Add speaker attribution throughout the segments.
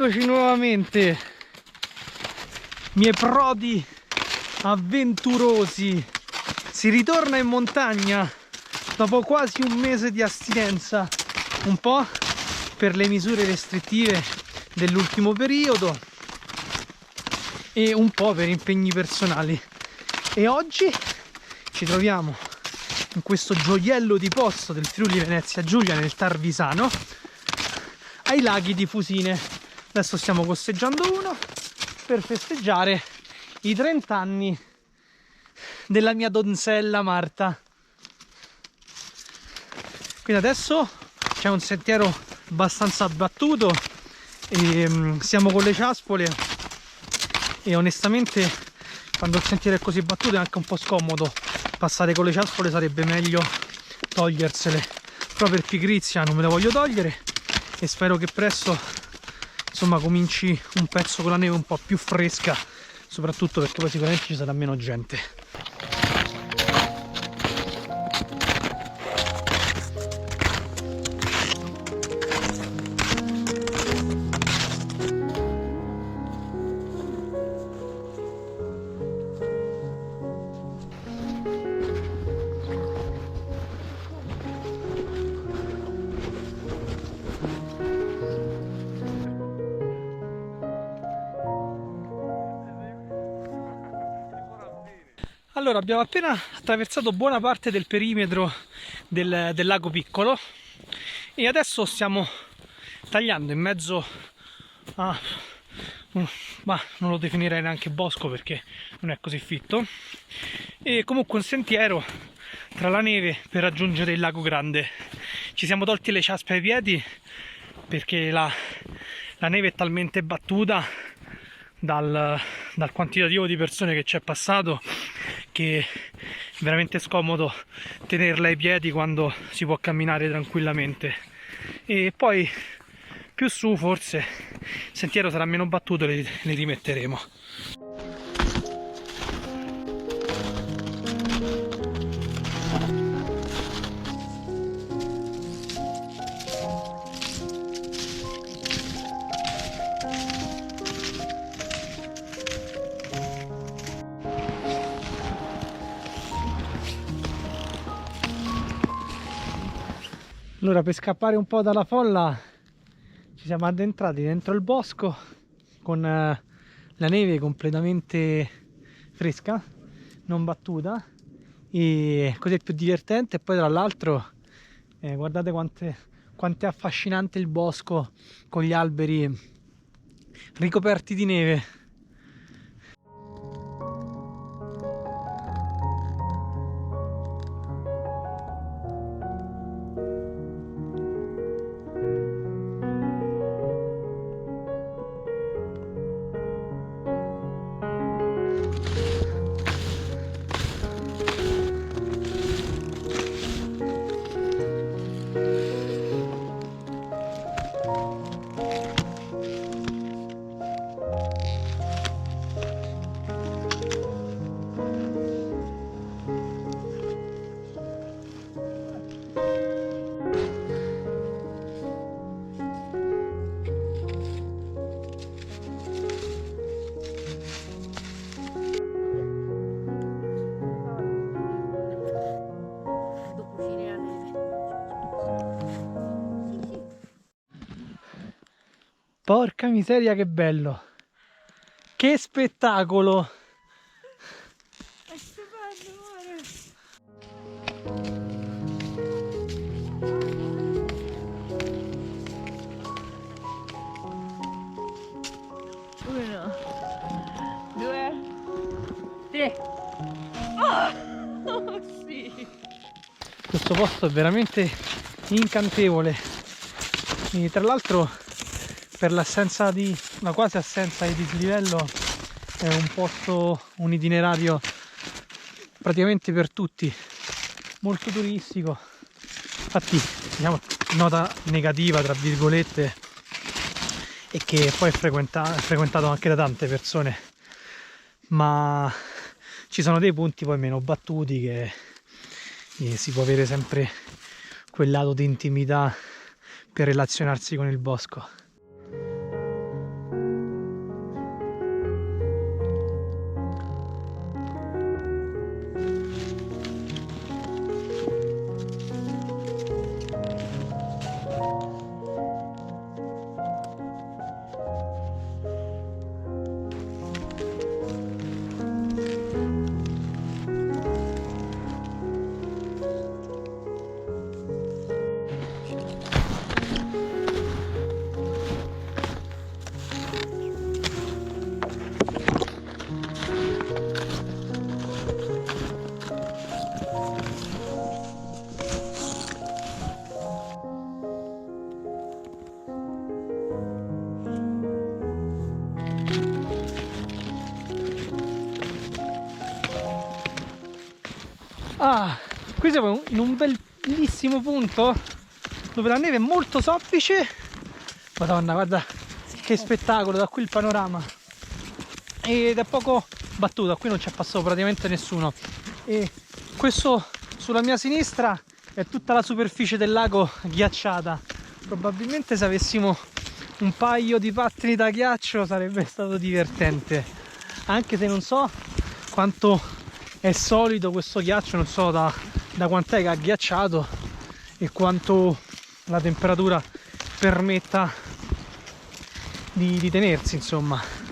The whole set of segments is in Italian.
Speaker 1: Eccoci nuovamente, miei prodi avventurosi. Si ritorna in montagna dopo quasi un mese di astinenza, un po' per le misure restrittive dell'ultimo periodo e un po' per impegni personali. E oggi ci troviamo in questo gioiello di posto del Friuli Venezia Giulia, nel Tarvisano, ai laghi di Fusine. Adesso stiamo costeggiando uno per festeggiare i 30 anni della mia donzella Marta. Quindi adesso c'è un sentiero abbastanza abbattuto e siamo con le ciaspole, e onestamente quando il sentiero è così battuto è anche un po' scomodo passare con le ciaspole, sarebbe meglio togliersele, però per pigrizia non me le voglio togliere e spero che presto insomma cominci un pezzo con la neve un po' più fresca, soprattutto perché poi sicuramente ci sarà meno gente. Allora, abbiamo appena attraversato buona parte del perimetro del lago Piccolo e adesso stiamo tagliando in mezzo a ma non lo definirei neanche bosco perché non è così fitto, e comunque un sentiero tra la neve per raggiungere il lago grande. Ci siamo tolti le ciaspe ai piedi perché la neve è talmente battuta dal quantitativo di persone che c'è passato che è veramente scomodo tenerla ai piedi quando si può camminare tranquillamente. E poi più su forse il sentiero sarà meno battuto e le rimetteremo. Allora, per scappare un po' dalla folla ci siamo addentrati dentro il bosco con la neve completamente fresca, non battuta, e così è più divertente. E poi tra l'altro guardate quanto è affascinante il bosco con gli alberi ricoperti di neve. Porca miseria, che bello! Che spettacolo!
Speaker 2: È stupendo, amore! Uno, due, tre. Oh, sì!
Speaker 1: Questo posto è veramente incantevole e tra l'altro, per l'assenza di la quasi assenza di dislivello, è un posto, un itinerario praticamente per tutti, molto turistico. Infatti, diciamo, nota negativa tra virgolette è che poi è frequentato anche da tante persone, ma ci sono dei punti poi meno battuti che si può avere sempre quel lato di intimità per relazionarsi con il bosco. Ah, qui siamo in un bellissimo punto dove la neve è molto soffice. Madonna, guarda che spettacolo, da qui il panorama. Ed è poco battuta, qui non c'è passato praticamente nessuno. E questo sulla mia sinistra è tutta la superficie del lago ghiacciata. Probabilmente se avessimo un paio di pattini da ghiaccio sarebbe stato divertente. Anche se non so quanto è solido questo ghiaccio, non so da quant'è che ha ghiacciato e quanto la temperatura permetta di tenersi, insomma.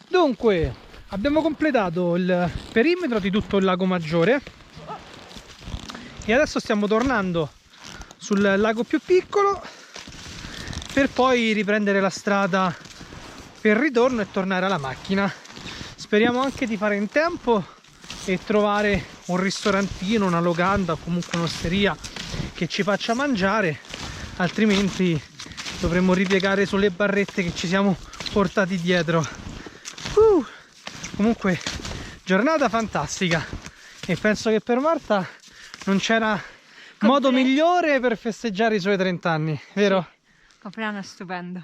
Speaker 1: Dunque, abbiamo completato il perimetro di tutto il lago Maggiore e adesso stiamo tornando sul lago più piccolo per poi riprendere la strada per ritorno e tornare alla macchina. Speriamo anche di fare in tempo e trovare un ristorantino, una locanda o comunque un'osteria che ci faccia mangiare, altrimenti dovremmo ripiegare sulle barrette che ci siamo portati dietro. Comunque giornata fantastica e penso che per Marta non c'era modo migliore per festeggiare i suoi 30 anni, vero?
Speaker 2: Compleanno stupendo.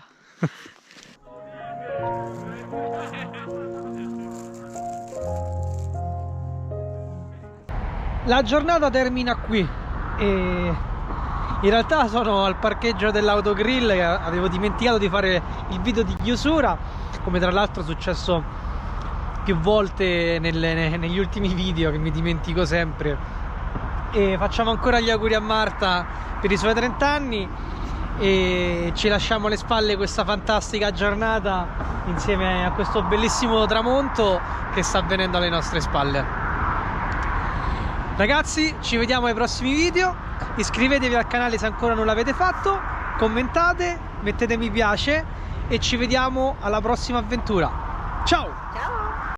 Speaker 1: La giornata termina qui e in realtà sono al parcheggio dell'autogrill e avevo dimenticato di fare il video di chiusura, come tra l'altro è successo più volte negli ultimi video che mi dimentico sempre. E facciamo ancora gli auguri a Marta per i suoi 30 anni e ci lasciamo alle spalle questa fantastica giornata insieme a questo bellissimo tramonto che sta avvenendo alle nostre spalle. Ragazzi, ci vediamo ai prossimi video, iscrivetevi al canale se ancora non l'avete fatto, commentate, mettete mi piace e ci vediamo alla prossima avventura. Ciao!
Speaker 2: Ciao!